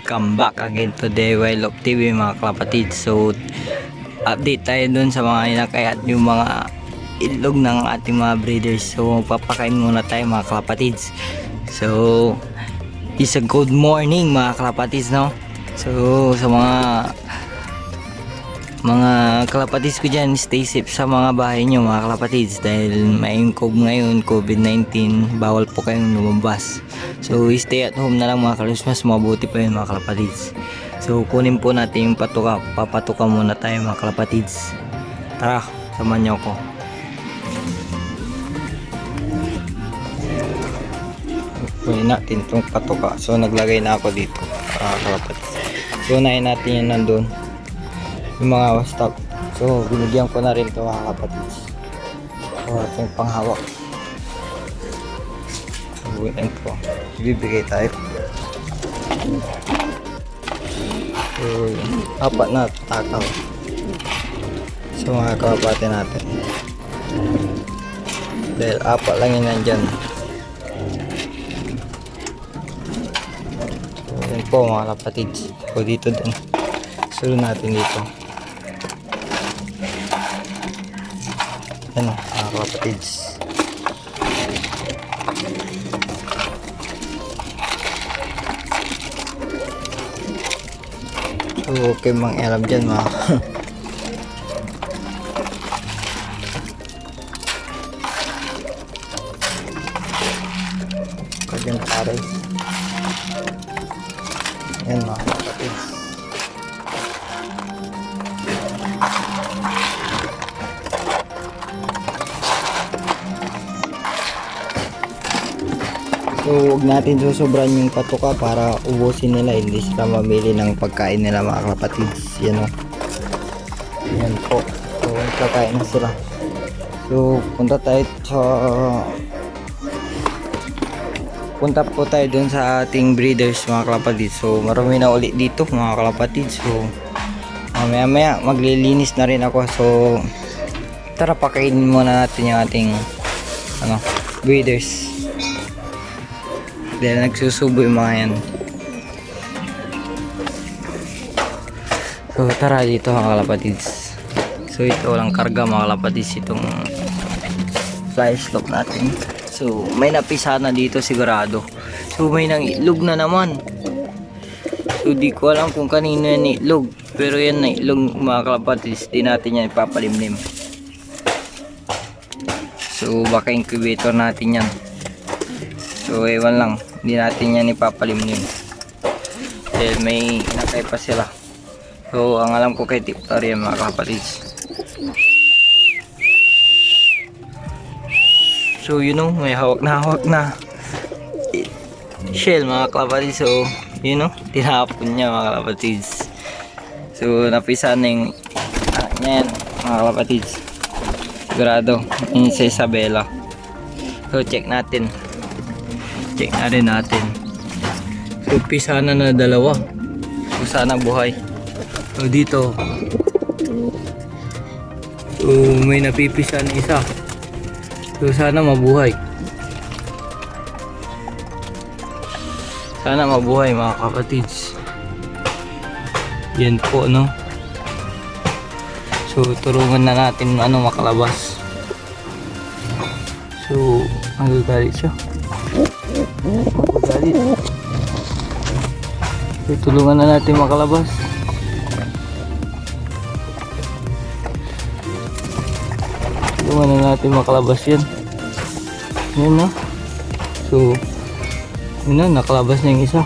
welcome back again to the Wild of TV mga kalapatid. So update tayo dun sa mga inakayat yung mga itlog ng ating mga breeders. So magpapakain muna tayo mga kalapatids. So it's a good morning mga kalapatids, no? So sa mga kalapatids ko dyan, stay safe sa mga bahay nyo mga kalapatids, dahil may ngayon COVID-19, bawal po kayong lumabas. So stay at home na lang mga kalusmas, mabuti pa yun mga kalapatids. So kunin po natin yung patuka, papatuka muna tayo mga kalapatids. Tara, samahan nyo ako. Kunin natin itong patuka. So naglagay na ako dito mga kalapatids. So unahin natin yan nandun, yung mga stock. So binigyan ko na rin ito mga kapatids. So ating panghawak. So ito, bibigay tayo. So apat na takaw. So mga kapatid natin, dahil apat lang yun nandyan. So yun po mga kapatids. So dito din, sunod natin dito. Ano mga kapatids, so okay mang alam dyan mga kagyan pare. Yan mga kapatids. So huwag natin susobran yung patuka para ubusin nila, hindi sila mamili ng pagkain nila mga kapatids. Yan o, yan po. So kakain na sila. So punta po tayo dun sa ating breeders mga kalapatids. So marami na ulit dito mga kalapatids. So maya maglilinis na rin ako. So tara, pakainin muna natin yung ating breeders, dahil nagsusubo yung mga yan. So tara dito mga kalapatids. So ito walang karga mga kalapatids, itong fly stop natin. So may napisa na dito sigurado. So may nang itlog na naman. So di ko alam kung kanino yan itlog, pero yan na itlog mga kalapatids. Di natin yan ipapalimlim. So baka incubator natin yan. So ewan lang, hindi natin yan ipapalimlim dahil may inakay pa sila. So ang alam ko kay Tiptar yan mga kapatids. So you know, may hawak na shell mga kapatids. So you know, tinapon niya mga kapatids. So napisa na yung anak niya yan mga kapatids. Sigurado yung sa Isabela. So check na rin natin. So pisa na dalawa. So sana buhay. So dito, so may napipisa na isa. So sana mabuhay. Sana mabuhay mga kapatids. Yan po no. So turungan na natin makalabas. So magagalit siya. So tulungan na natin makalabas. Yan. Yan na. So yun na, nakalabas na yung isa.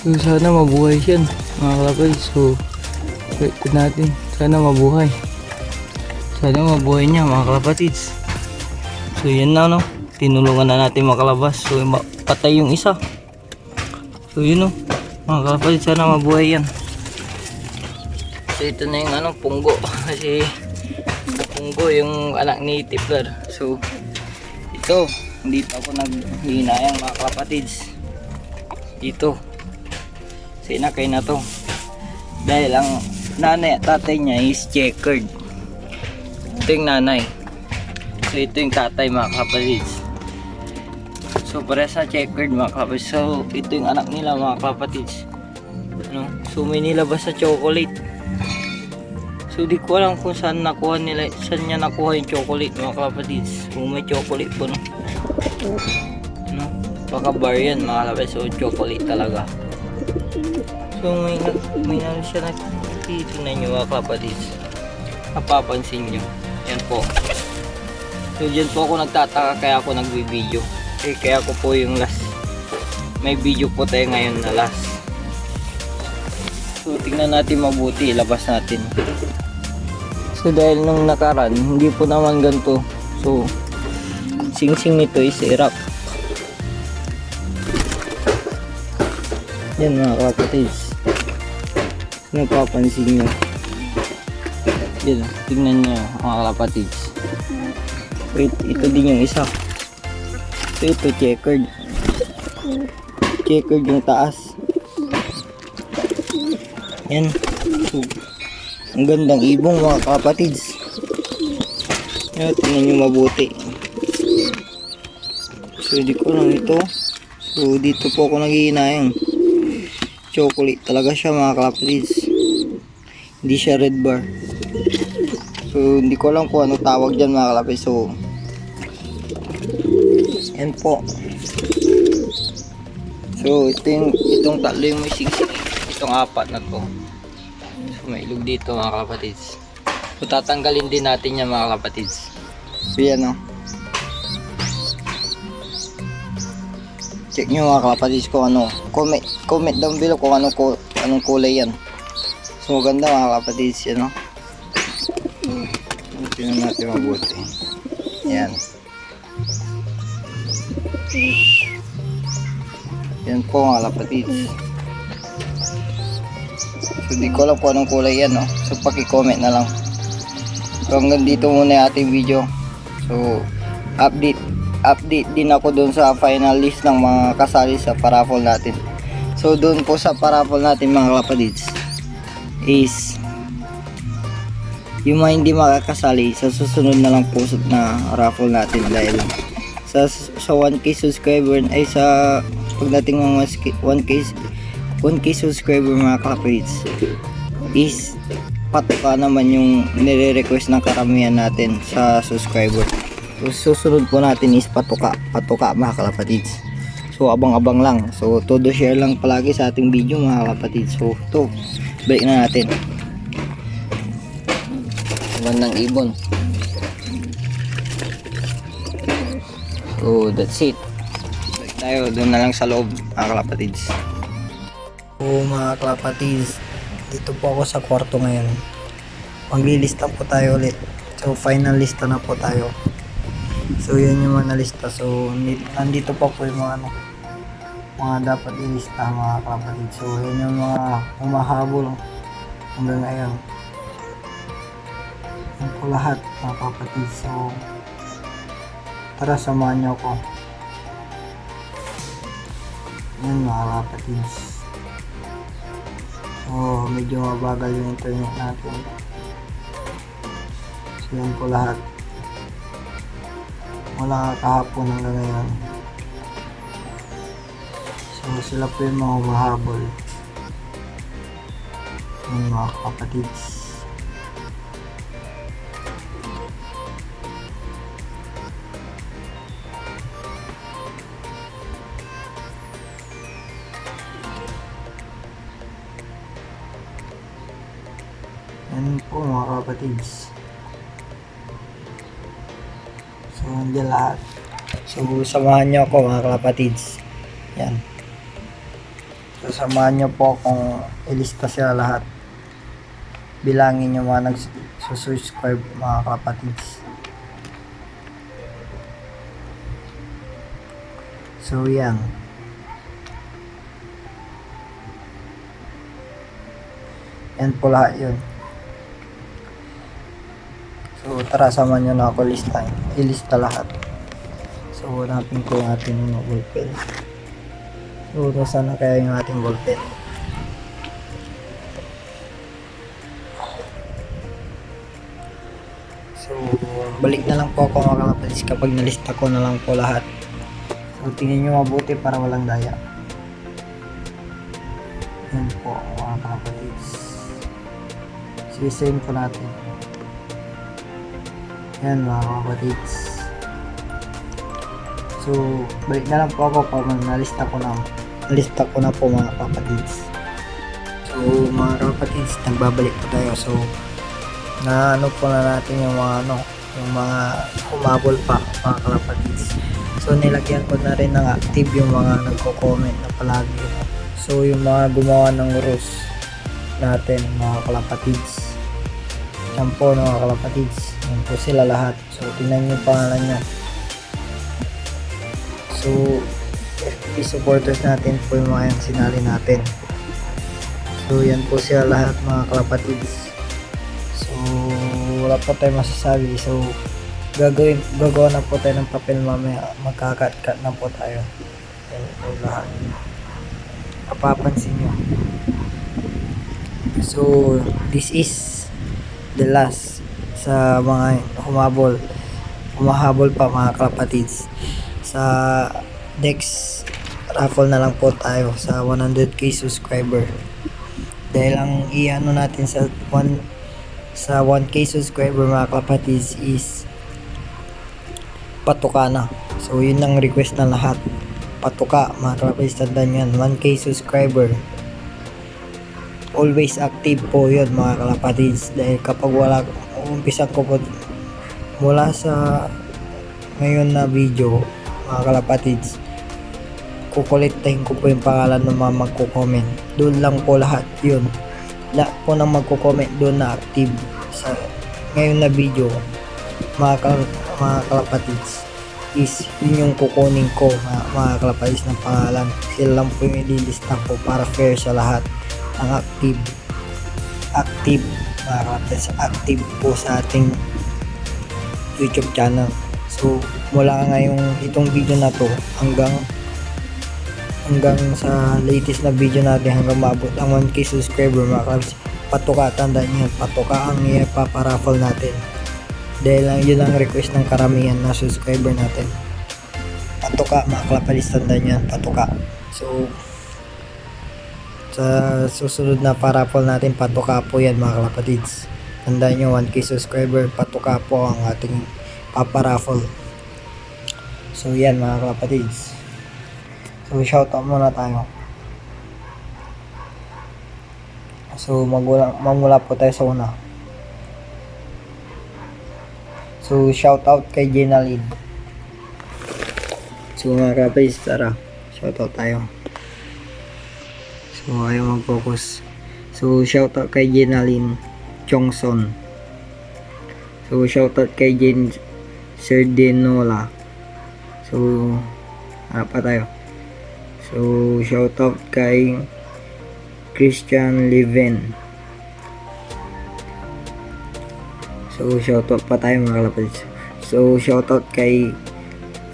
So sana mabuhay siya mga kalapatids. So wait natin, sana mabuhay. Sana mabuhay niya mga kalapatids. So yan na no, tinulungan na natin makalabas. So patay yung isa. So yun o mga kalapatids, sana mabuhay yan. So ito na yung punggo. Kasi punggo yung anak ni Tiplar. So ito, hindi pa ako naghinayang mga kalapatids dito. So inakay na to, dahil ang nanay at tatay niya is checkered. Ito yung nanay. So ito yung tatay mga kapatids. So parehas na checkered mga kalapatids. So ito yung anak nila mga kalapatids. Ano? So may nilabas sa chocolate. So di ko alam kung saan niya nakuha yung chocolate mga kalapatids. Kung may chocolate po no. Ano? Baka bar yan mga kalapatids. So chocolate talaga. So may ano siya nakikita na nyo mga kalapatids. Napapansin nyo. Yan po. So dyan po ako nagtataka kaya ako nagbi-video. Kaya ako po yung last. May video po tayo ngayon na last. So tingnan natin mabuti. Ilabas natin. So dahil nung nakaraan, hindi po naman ganito. So sing-sing nito is Iraq. Yan mga kalapatids. Napapansin nyo. Yan, tingnan nyo mga kalapatids. Wait, ito din yung isa. So ito checkered. Checkered yung taas. Yan. So, ang gandang ibong mga kapatids. Yan, tingnan nyo mabuti. So hindi ko lang ito. So dito po ako naghihinayang. Chocolate talaga siya mga kapatids. Hindi siya red bar. So hindi ko alam kung ano tawag dyan mga kapatids. So yan po. So itong tatlo yung may sigsig. Itong apat na to. So may ilog dito mga kapatids. So tatanggalin din natin yan mga kapatids. So yan o. Check nyo mga kapatids kung ano. Comment down below kung anong kulay yan. So maganda mga kapatids yan o. Tingnan natin mabuti. Yan. Yan po mga kapatids. So di ko alam kung anong kulay yan no. So paki-comment na lang. So hanggang dito muna yung ating video. So update din ako doon sa final list ng mga kasali sa paraffle natin. So doon po sa paraffle natin mga kapatids is yung mga hindi makakasali sa susunod na lang po na raffle natin dahil sa 1k subscriber ay sa pagdating ng 1k subscriber mga kapatids is patuka naman yung nire-request ng karamihan natin sa subscriber. So susunod po natin is patuka mga kapatids. So abang-abang lang. So todo share lang palagi sa ating video mga kapatids. So ito, balik na natin. Magandang ibon. So that's it. Balik tayo doon na lang sa loob mga kapatids. So mga kapatids, dito po ako sa kwarto ngayon. Maglilista po tayo ulit. So final lista na po tayo. So yun yung mga nalista. So nandito pa po yung mga dapat ilista mga kapatids. So yun yung mga humahabol hanggang ngayon. Yan po lahat mga kapatids. So tara samahan nyo ako. Yan mga kapatids. So medyo mabagal yung internet natin. So yan po lahat. Wala kahapon hanggang ngayon. So sila po yung mga humahabol. Yan mga kapatids. Yan po mga kapatids. So nandiyan lahat. So samahan nyo ako mga kapatids. Yan. So samahan nyo po kung ilista sila lahat. Bilangin nyo mga nagsusubscribe mga kapatids. So yan. Yan po lahat yun. So tara samahan nyo na ako ilista lahat. So hanapin ko yung ating mga ballpen. So nasaan na kaya yung ating ballpen? So balik na lang po ako mga kapatids kapag nalista ko na lang po lahat. So tingnan nyo mabuti para walang daya. Yan po mga kapatids. Sisend po natin. Yan mga kapatids. So balik na lang po ako pag nalista ko na po mga kapatids. So mga kapatids, nagbabalik po tayo. So na ano po na natin yung mga humabol pa mga kapatids. So nilagyan ko na rin ng active yung mga nagko-comment na palagi. So yung mga gumawa ng rules natin mga kalapatids. Yan po mga kalapatids. Yan po sila lahat. So tingnan nyo yung pangalan nyo. So FB supporters natin po yung mga yan sinali natin. So yan po sila lahat mga kalapatids. So wala po tayo masasabi. So gagawa na po tayo ng papel mamaya. Magkakat-cut na po tayo. Yan po lahat. Mapapansin nyo. So this is the last sa mga humahabol pa mga kalapatids. Sa next raffle na lang po tayo sa 100k subscriber. Dahil ang iano natin sa 1k subscriber mga kalapatids is patuka na. So yun ang request ng lahat. Patuka mga kalapatids, tandaan yan. 1k subscriber. Always active po yun mga kalapatids. Dahil kapag wala, umpisa ko po mula sa ngayon na video mga kalapatids, kukulitin ko po yung pangalan ng mga magko-comment. Doon lang po lahat yun. Lahat po ng magko-comment doon na active sa ngayon na video mga kalapatids is yun yung kukunin ko mga kalapatids ng pangalan. Sila lang po yung ililista ko para fair sa lahat ang active mga kalapatids, active po sa ating YouTube channel. So mula ngayong itong video na to hanggang sa latest na video natin, hanggang maabot ang 1k subscriber mga kalapatids, patuka, tandaan nyo, patuka ang ipaparaffle natin. Dahil yun ang request ng karamihan na subscriber natin. Patuka mga kalapatids, tandaan nyo, patuka. So sa susunod na paraffle natin, patuka po yan mga kalapatids. Tandaan nyo, 1k subscriber, patuka po ang ating paparaffle. So yan mga kalapatids. So shoutout muna tayo. So magmula po tayo sa una. So shoutout kay Jenalyn. So mga kalapatids, tara, shoutout tayo. So ayaw mag-focus. So shoutout kay Jenalyn Chongson. So shoutout kay Jen Serdenola. So harap pa tayo. So shoutout kay Christian Leven. So shoutout pa tayo mga kalapatids. So shoutout kay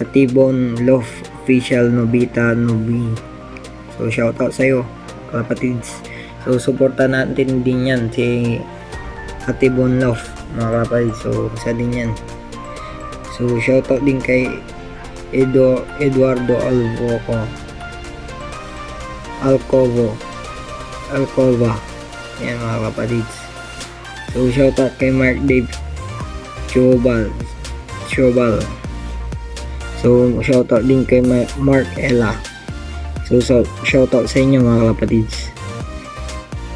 Atibon Love Official Nobita Nobi. So shoutout sa'yo kalapatids. So suporta natin din yan si Atibon Love mga kalapatids. So isa din yan. So shoutout din kay Eduardo Alcova. Yan mga kapatids. So shoutout kay Mark Dave Chobal. So shoutout din kay Mark Ella. So shoutout sa inyo mga kapatids.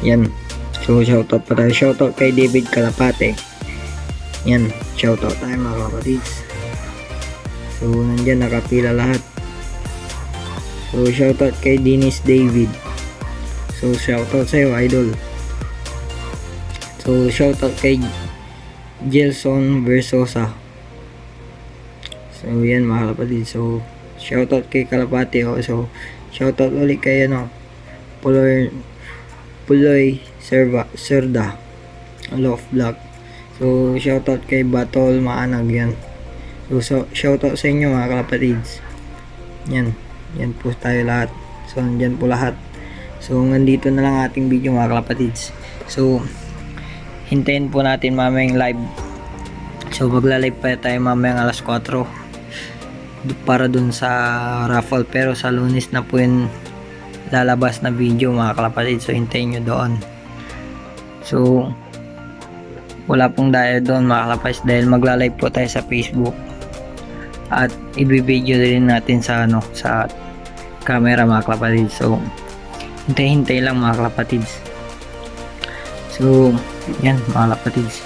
Yan. So shoutout pa tayo. Shoutout kay David Calapate. Yan. Shoutout tayo mga kapatids. So nandyan nakapila lahat. So shoutout kay Dennis David. So shoutout sa'yo idol. So shoutout kay Gelson Versosa. So yan mga kapatid. So shoutout kay Kalapate. So shoutout ulit kay Puloy Serda Love Vlog. So shoutout kay Batol Maanag yan. So shoutout sa inyo mga kalapatids. Yan po tayo lahat. So nandyan po lahat. So nandito na lang ating video mga kalapatids. So hintayin po natin mamayang live. So magla-live pa tayo mamayang alas 4. para dun sa raffle, pero sa Lunes na po yung lalabas na video mga kalapatid, so hintayin nyo doon. So wala pong dahil doon mga kalapatid dahil magla-live po tayo sa Facebook at i-video din natin sa sa camera mga kalapatid. So hintay lang mga kalapatids. So yan mga kalapatids,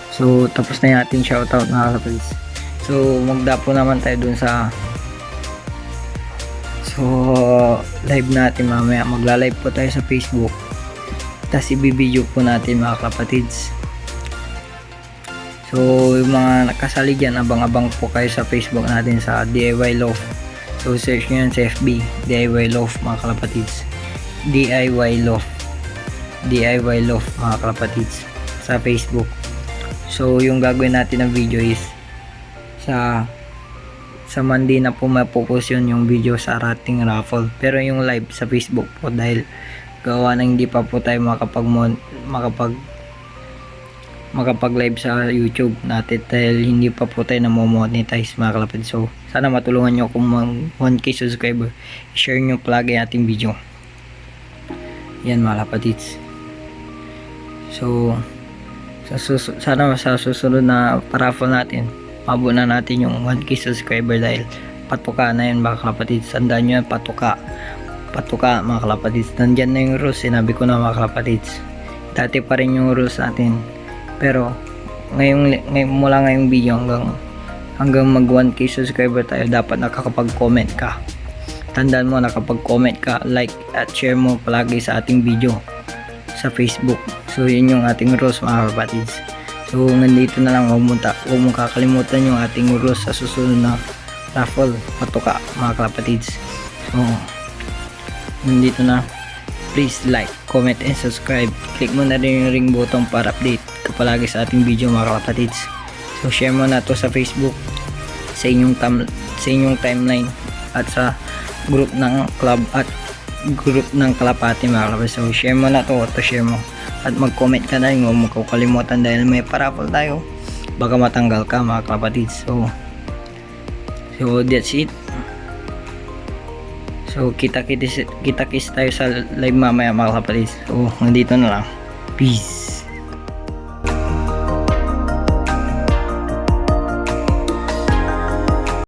so tapos na yung ating shoutout mga kalapatids. So magdapo naman tayo dun sa live natin mamaya. Magla-live po tayo sa Facebook, tapos i-video po natin mga kalapatids. So yung mga nakasali dyan, abang-abang po kayo sa Facebook natin sa DIY Loaf. So search nyo yan sa FB, DIY Loaf mga kalapatids. DIY Loaf mga kalapatids sa Facebook. So yung gagawin natin ng video is sa Monday na po mapopost yun yung video sa ating raffle, pero yung live sa Facebook po dahil gawa na hindi pa po tayo makapag-live sa YouTube natin dahil hindi pa po tayo na-monetize mga kalapatids. So sana matulungan nyo kung 1k subscriber, share nyo palagi ating video. Yan mga kalapatids. So sana sa susunod na paraffle natin mabuo na natin yung 1k subscriber dahil patuka na yun mga kalapatids. Tandaan nyo yan, patuka mga kalapatids. Nandyan na yung rules, sinabi ko na mga kalapatids. Dati pa rin yung rules natin, pero mula ngayong video hanggang mag 1k subscriber tayo, dapat nakakapag-comment ka. Tandaan mo, nakapag-comment ka, like at share mo palagi sa ating video sa Facebook. So yun yung ating rules mga kalapatids. So nandito na lang, huwag mong kakalimutan yung ating rules sa susunod na raffle, patuka mga kalapatids. So nandito na, please like, comment and subscribe. Click mo na rin yung ring button para update ka palagi sa ating video mga kalapatids. So share mo na to sa Facebook, sa inyong timeline at sa group ng club at group ng kalapati mga kalapatids. So share mo na to share mo at mag-comment ka na rin, huwag mo kakalimutan dahil may paraffle tayo, baka matanggal ka mga kalapatids. So that's it. So kita-kits tayo sa live mamaya mga kalapatids. So nandito na lang, peace.